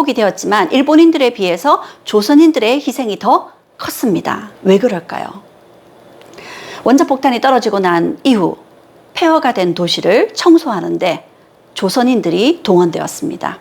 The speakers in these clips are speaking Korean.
피폭이 되었지만 일본인들에 비해서 조선인들의 희생이 더 컸습니다. 왜 그럴까요? 원자폭탄이 떨어지고 난 이후 폐허가 된 도시를 청소하는데 조선인들이 동원되었습니다.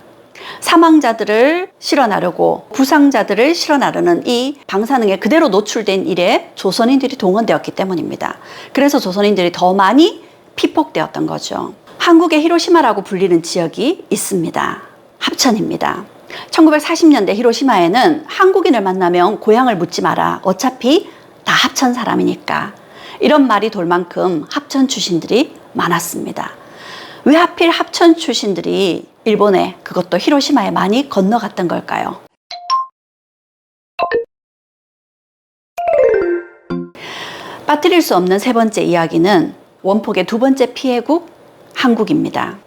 사망자들을 실어나르고 부상자들을 실어나르는 이 방사능에 그대로 노출된 일에 조선인들이 동원되었기 때문입니다. 그래서 조선인들이 더 많이 피폭되었던 거죠. 한국의 히로시마라고 불리는 지역이 있습니다. 합천입니다. 1940년대 히로시마에는 한국인을 만나면 고향을 묻지 마라. 어차피 다 합천 사람이니까. 이런 말이 돌 만큼 합천 출신들이 많았습니다. 왜 하필 합천 출신들이 일본에, 그것도 히로시마에 많이 건너갔던 걸까요? 빠뜨릴 수 없는 세 번째 이야기는 원폭의 두 번째 피해국 한국입니다.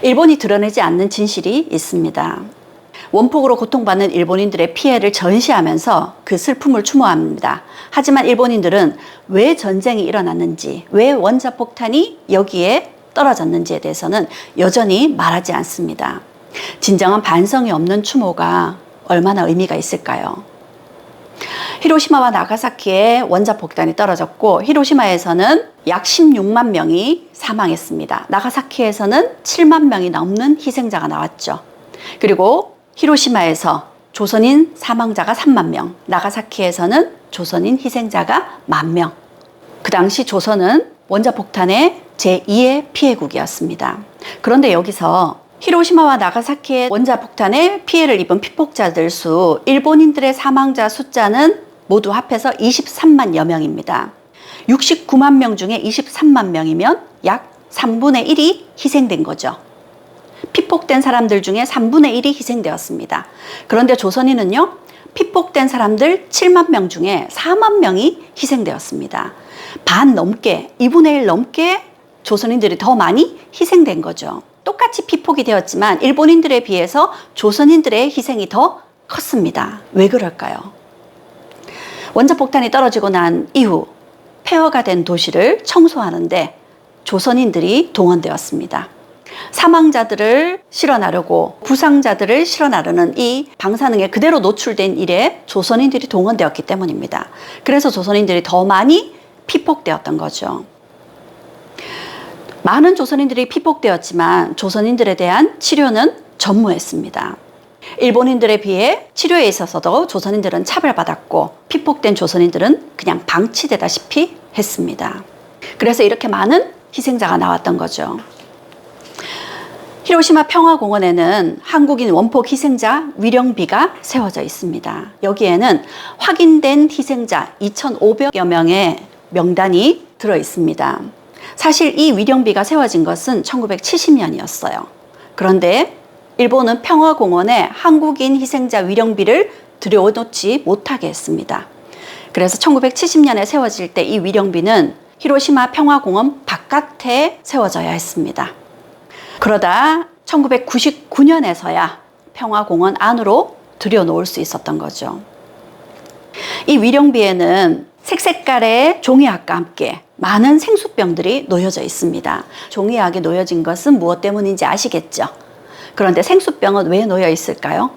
일본이 드러내지 않는 진실이 있습니다. 원폭으로 고통받는 일본인들의 피해를 전시하면서 그 슬픔을 추모합니다. 하지만 일본인들은 왜 전쟁이 일어났는지, 왜 원자폭탄이 여기에 떨어졌는지에 대해서는 여전히 말하지 않습니다. 진정한 반성이 없는 추모가 얼마나 의미가 있을까요? 히로시마와 나가사키에 원자폭탄이 떨어졌고 히로시마에서는 약 16만 명이 사망했습니다. 나가사키에서는 7만 명이 넘는 희생자가 나왔죠. 그리고 히로시마에서 조선인 사망자가 3만 명, 나가사키에서는 조선인 희생자가 1만 명. 그 당시 조선은 원자폭탄의 제2의 피해국이었습니다. 그런데 여기서 히로시마와 나가사키의 원자폭탄에 피해를 입은 피폭자들 수, 일본인들의 사망자 숫자는 모두 합해서 23만여 명입니다. 69만 명 중에 23만 명이면 약 3분의 1이 희생된 거죠. 피폭된 사람들 중에 3분의 1이 희생되었습니다. 그런데 조선인은요, 피폭된 사람들 7만 명 중에 4만 명이 희생되었습니다. 반 넘게, 2분의 1 넘게 조선인들이 더 많이 희생된 거죠. 똑같이 피폭이 되었지만 일본인들에 비해서 조선인들의 희생이 더 컸습니다. 왜 그럴까요? 원자폭탄이 떨어지고 난 이후 폐허가 된 도시를 청소하는데 조선인들이 동원되었습니다. 사망자들을 실어나르고 부상자들을 실어나르는 이 방사능에 그대로 노출된 일에 조선인들이 동원되었기 때문입니다. 그래서 조선인들이 더 많이 피폭되었던 거죠. 많은 조선인들이 피폭되었지만 조선인들에 대한 치료는 전무했습니다. 일본인들에 비해 치료에 있어서도 조선인들은 차별받았고 피폭된 조선인들은 그냥 방치되다시피 했습니다. 그래서 이렇게 많은 희생자가 나왔던 거죠. 히로시마 평화공원에는 한국인 원폭 희생자 위령비가 세워져 있습니다. 여기에는 확인된 희생자 2,500여 명의 명단이 들어 있습니다. 사실 이 위령비가 세워진 것은 1970년이었어요. 그런데 일본은 평화공원에 한국인 희생자 위령비를 들여놓지 못하게 했습니다. 그래서 1970년에 세워질 때 이 위령비는 히로시마 평화공원 바깥에 세워져야 했습니다. 그러다 1999년에서야 평화공원 안으로 들여놓을 수 있었던 거죠. 이 위령비에는 색색깔의 종이학과 함께 많은 생수병들이 놓여져 있습니다. 종이학이 놓여진 것은 무엇 때문인지 아시겠죠? 그런데 생수병은 왜 놓여 있을까요?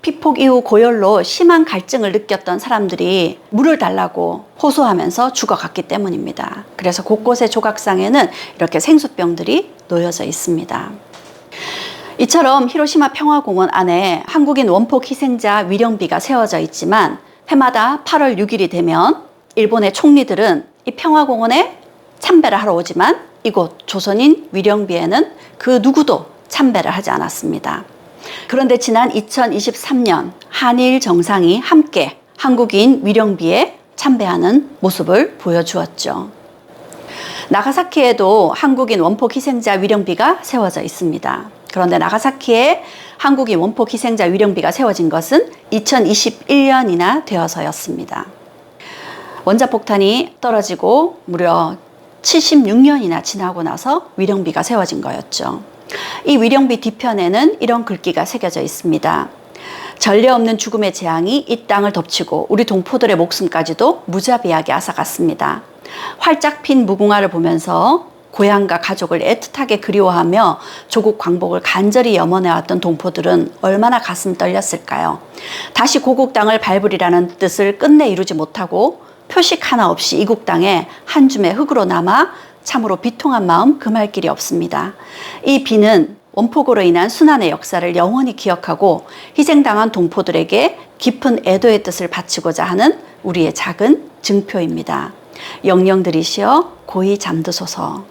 피폭 이후 고열로 심한 갈증을 느꼈던 사람들이 물을 달라고 호소하면서 죽어갔기 때문입니다. 그래서 곳곳의 조각상에는 이렇게 생수병들이 놓여져 있습니다. 이처럼 히로시마 평화공원 안에 한국인 원폭 희생자 위령비가 세워져 있지만 해마다 8월 6일이 되면 일본의 총리들은 이 평화공원에 참배를 하러 오지만 이곳 조선인 위령비에는 그 누구도 참배를 하지 않았습니다. 그런데 지난 2023년 한일 정상이 함께 한국인 위령비에 참배하는 모습을 보여주었죠. 나가사키에도 한국인 원폭 희생자 위령비가 세워져 있습니다. 그런데 나가사키에 한국인 원폭 희생자 위령비가 세워진 것은 2021년이나 되어서였습니다. 원자폭탄이 떨어지고 무려 76년이나 지나고 나서 위령비가 세워진 거였죠. 이 위령비 뒤편에는 이런 글귀가 새겨져 있습니다. 전례 없는 죽음의 재앙이 이 땅을 덮치고 우리 동포들의 목숨까지도 무자비하게 앗아갔습니다. 활짝 핀 무궁화를 보면서 고향과 가족을 애틋하게 그리워하며 조국 광복을 간절히 염원해왔던 동포들은 얼마나 가슴 떨렸을까요? 다시 고국 땅을 밟으리라는 뜻을 끝내 이루지 못하고 표식 하나 없이 이국 땅에 한 줌의 흙으로 남아 참으로 비통한 마음 금할 길이 없습니다. 이 비는 원폭으로 인한 순환의 역사를 영원히 기억하고 희생당한 동포들에게 깊은 애도의 뜻을 바치고자 하는 우리의 작은 증표입니다. 영영 들이시어 고이 잠드소서.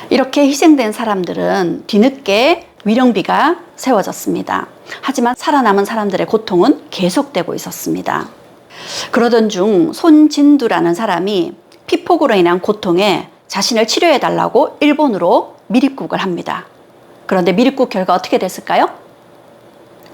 이렇게 희생된 사람들은 뒤늦게 위령비가 세워졌습니다. 하지만 살아남은 사람들의 고통은 계속되고 있었습니다. 그러던 중 손진두라는 사람이 피폭으로 인한 고통에 자신을 치료해달라고 일본으로 미립국을 합니다. 그런데 미립국 결과 어떻게 됐을까요?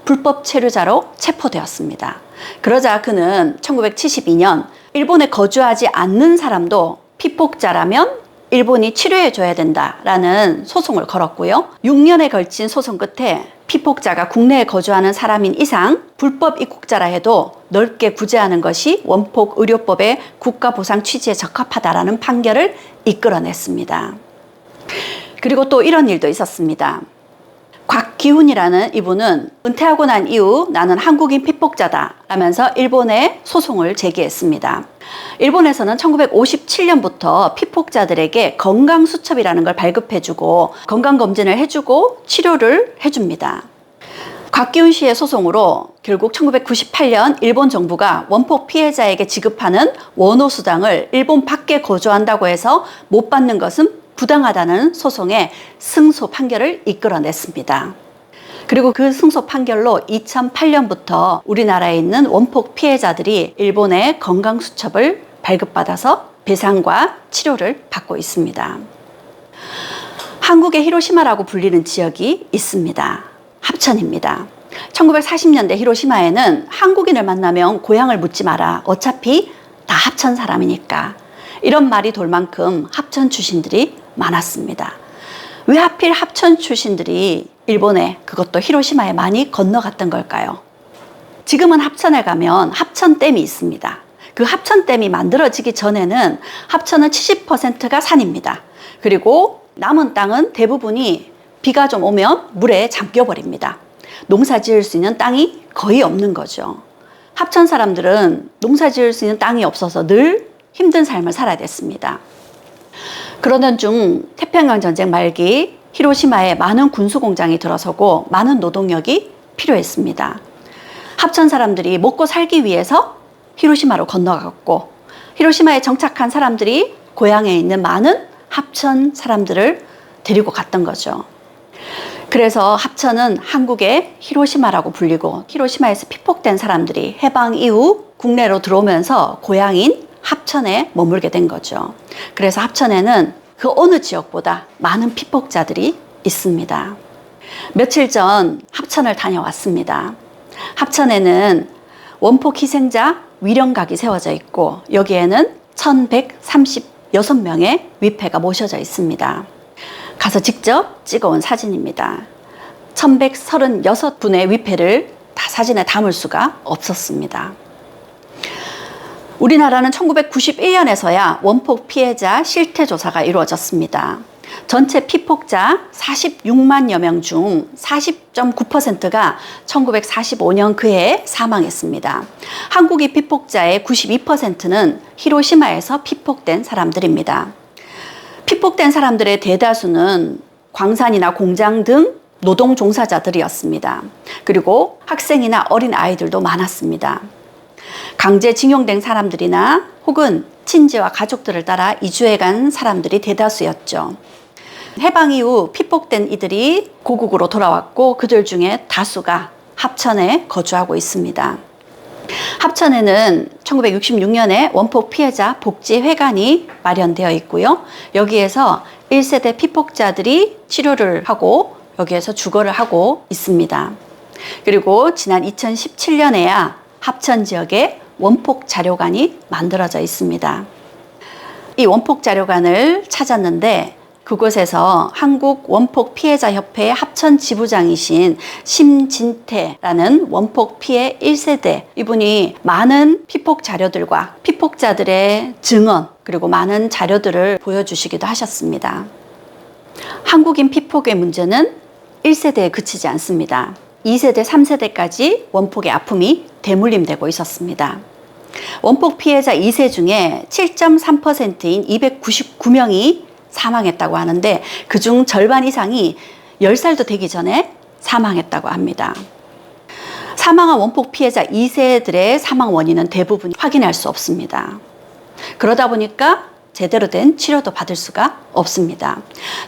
불법 체류자로 체포되었습니다. 그러자 그는 1972년 일본에 거주하지 않는 사람도 피폭자라면 일본이 치료해줘야 된다라는 소송을 걸었고요. 6년에 걸친 소송 끝에 피폭자가 국내에 거주하는 사람인 이상 불법 입국자라 해도 넓게 구제하는 것이 원폭 의료법의 국가보상 취지에 적합하다라는 판결을 이끌어냈습니다. 그리고 또 이런 일도 있었습니다. 곽기훈이라는 이분은 은퇴하고 난 이후 나는 한국인 피폭자다 라면서 일본에 소송을 제기했습니다. 일본에서는 1957년부터 피폭자들에게 건강수첩이라는 걸 발급해주고 건강검진을 해주고 치료를 해줍니다. 곽기훈 씨의 소송으로 결국 1998년 일본 정부가 원폭 피해자에게 지급하는 원호수당을 일본 밖에 거주한다고 해서 못 받는 것은 부당하다는 소송에 승소 판결을 이끌어냈습니다. 그리고 그 승소 판결로 2008년부터 우리나라에 있는 원폭 피해자들이 일본의 건강수첩을 발급받아서 배상과 치료를 받고 있습니다. 한국의 히로시마라고 불리는 지역이 있습니다. 합천입니다. 1940년대 히로시마에는 한국인을 만나면 고향을 묻지 마라. 어차피 다 합천 사람이니까. 이런 말이 돌 만큼 합천 출신들이 많았습니다. 왜 하필 합천 출신들이 일본에, 그것도 히로시마에 많이 건너갔던 걸까요? 지금은 합천에 가면 합천댐이 있습니다. 그 합천댐이 만들어지기 전에는 합천은 70%가 산입니다. 그리고 남은 땅은 대부분이 비가 좀 오면 물에 잠겨버립니다. 농사 지을 수 있는 땅이 거의 없는 거죠. 합천 사람들은 농사 지을 수 있는 땅이 없어서 늘 힘든 삶을 살아야 됐습니다. 그러던 중 태평양 전쟁 말기 히로시마에 많은 군수공장이 들어서고 많은 노동력이 필요했습니다. 합천 사람들이 먹고 살기 위해서 히로시마로 건너갔고 히로시마에 정착한 사람들이 고향에 있는 많은 합천 사람들을 데리고 갔던 거죠. 그래서 합천은 한국의 히로시마라고 불리고 히로시마에서 피폭된 사람들이 해방 이후 국내로 들어오면서 고향인 합천에 머물게 된 거죠. 그래서 합천에는 그 어느 지역보다 많은 피폭자들이 있습니다. 며칠 전 합천을 다녀왔습니다. 합천에는 원폭 희생자 위령각이 세워져 있고 여기에는 1136명의 위패가 모셔져 있습니다. 가서 직접 찍어온 사진입니다. 1136분의 위패를 다 사진에 담을 수가 없었습니다. 우리나라는 1991년에서야 원폭 피해자 실태조사가 이루어졌습니다. 전체 피폭자 46만여 명 중 40.9%가 1945년 그해에 사망했습니다. 한국의 피폭자의 92%는 히로시마에서 피폭된 사람들입니다. 피폭된 사람들의 대다수는 광산이나 공장 등 노동 종사자들이었습니다. 그리고 학생이나 어린 아이들도 많았습니다. 강제징용된 사람들이나 혹은 친지와 가족들을 따라 이주해 간 사람들이 대다수였죠. 해방 이후 피폭된 이들이 고국으로 돌아왔고 그들 중에 다수가 합천에 거주하고 있습니다. 합천에는 1966년에 원폭 피해자 복지회관이 마련되어 있고요. 여기에서 1세대 피폭자들이 치료를 하고 여기에서 주거를 하고 있습니다. 그리고 지난 2017년에야 합천 지역에 원폭 자료관이 만들어져 있습니다. 이 원폭 자료관을 찾았는데 그곳에서 한국 원폭 피해자 협회의 합천 지부장이신 심진태라는 원폭 피해 1세대, 이분이 많은 피폭 자료들과 피폭자들의 증언 그리고 많은 자료들을 보여주시기도 하셨습니다. 한국인 피폭의 문제는 1세대에 그치지 않습니다. 2세대, 3세대까지 원폭의 아픔이 대물림되고 있었습니다. 원폭 피해자 2세 중에 7.3%인 299명이 사망했다고 하는데 그중 절반 이상이 10살도 되기 전에 사망했다고 합니다. 사망한 원폭 피해자 2세들의 사망 원인은 대부분 확인할 수 없습니다. 그러다 보니까 제대로 된 치료도 받을 수가 없습니다.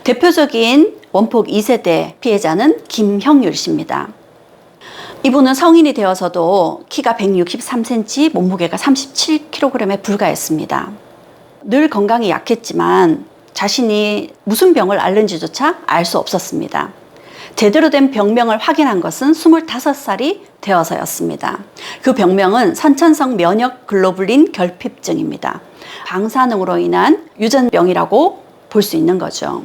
대표적인 원폭 2세대 피해자는 김형률 씨입니다. 이분은 성인이 되어서도 키가 163cm, 몸무게가 37kg에 불과했습니다. 늘 건강이 약했지만 자신이 무슨 병을 앓는지조차 알 수 없었습니다. 제대로 된 병명을 확인한 것은 25살이 되어서였습니다. 그 병명은 선천성 면역 글로불린 결핍증입니다. 방사능으로 인한 유전병이라고 볼 수 있는 거죠.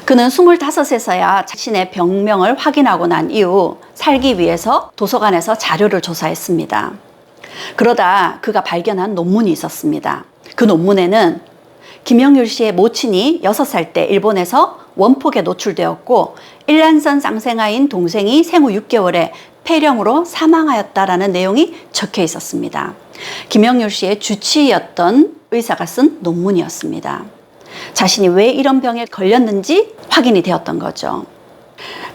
그는 25에서야 자신의 병명을 확인하고 난 이후 살기 위해서 도서관에서 자료를 조사했습니다. 그러다 그가 발견한 논문이 있었습니다. 그 논문에는 김형률 씨의 모친이 6살 때 일본에서 원폭에 노출되었고 일란선 쌍생아인 동생이 생후 6개월에 폐렴으로 사망하였다라는 내용이 적혀 있었습니다. 김형률 씨의 주치의였던 의사가 쓴 논문이었습니다. 자신이 왜 이런 병에 걸렸는지 확인이 되었던 거죠.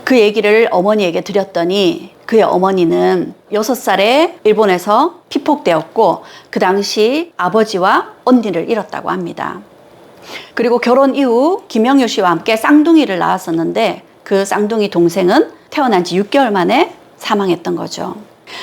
그 얘기를 어머니에게 드렸더니 그의 어머니는 6살에 일본에서 피폭되었고 그 당시 아버지와 언니를 잃었다고 합니다. 그리고 결혼 이후 김형률 씨와 함께 쌍둥이를 낳았었는데 그 쌍둥이 동생은 태어난 지 6개월 만에 사망했던 거죠.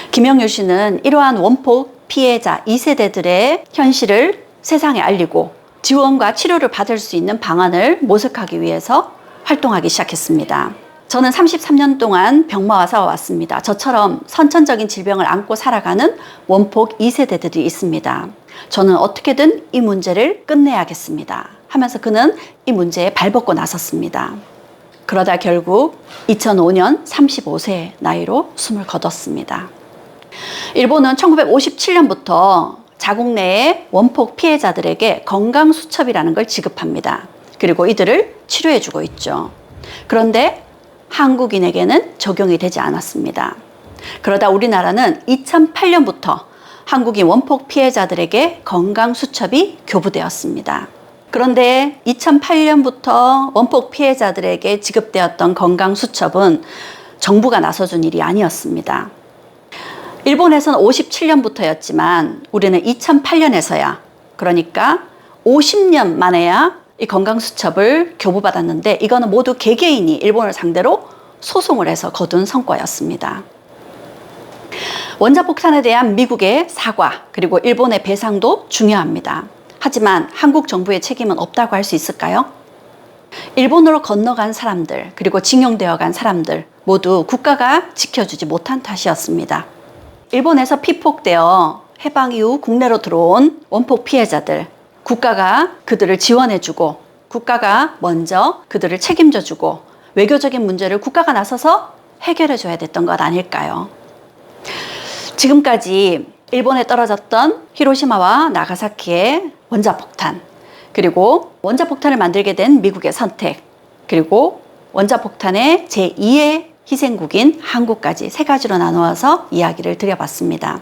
김형률 씨는 이러한 원폭 피해자 2세대들의 현실을 세상에 알리고 지원과 치료를 받을 수 있는 방안을 모색하기 위해서 활동하기 시작했습니다. 저는 33년 동안 병마와 싸워왔습니다. 저처럼 선천적인 질병을 안고 살아가는 원폭 2세대들이 있습니다. 저는 어떻게든 이 문제를 끝내야겠습니다 하면서 그는 이 문제에 발벗고 나섰습니다. 그러다 결국 2005년 35세 나이로 숨을 거뒀습니다. 일본은 1957년부터 자국 내의 원폭 피해자들에게 건강수첩이라는 걸 지급합니다. 그리고 이들을 치료해주고 있죠. 그런데 한국인에게는 적용이 되지 않았습니다. 그러다 우리나라는 2008년부터 한국인 원폭 피해자들에게 건강수첩이 교부되었습니다. 그런데 2008년부터 원폭 피해자들에게 지급되었던 건강수첩은 정부가 나서준 일이 아니었습니다. 일본에서는 57년부터였지만 우리는 2008년에서야, 그러니까 50년 만에야 이 건강수첩을 교부받았는데 이거는 모두 개개인이 일본을 상대로 소송을 해서 거둔 성과였습니다. 원자폭탄에 대한 미국의 사과 그리고 일본의 배상도 중요합니다. 하지만 한국 정부의 책임은 없다고 할 수 있을까요? 일본으로 건너간 사람들 그리고 징용되어 간 사람들 모두 국가가 지켜주지 못한 탓이었습니다. 일본에서 피폭되어 해방 이후 국내로 들어온 원폭 피해자들, 국가가 그들을 지원해주고 국가가 먼저 그들을 책임져주고 외교적인 문제를 국가가 나서서 해결해줘야 됐던 것 아닐까요? 지금까지 일본에 떨어졌던 히로시마와 나가사키의 원자폭탄, 그리고 원자폭탄을 만들게 된 미국의 선택, 그리고 원자폭탄의 제2의 희생국인 한국까지 세 가지로 나누어서 이야기를 드려봤습니다.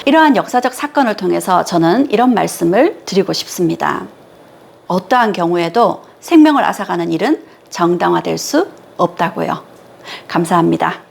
이러한 역사적 사건을 통해서 저는 이런 말씀을 드리고 싶습니다. 어떠한 경우에도 생명을 앗아가는 일은 정당화될 수 없다고요. 감사합니다.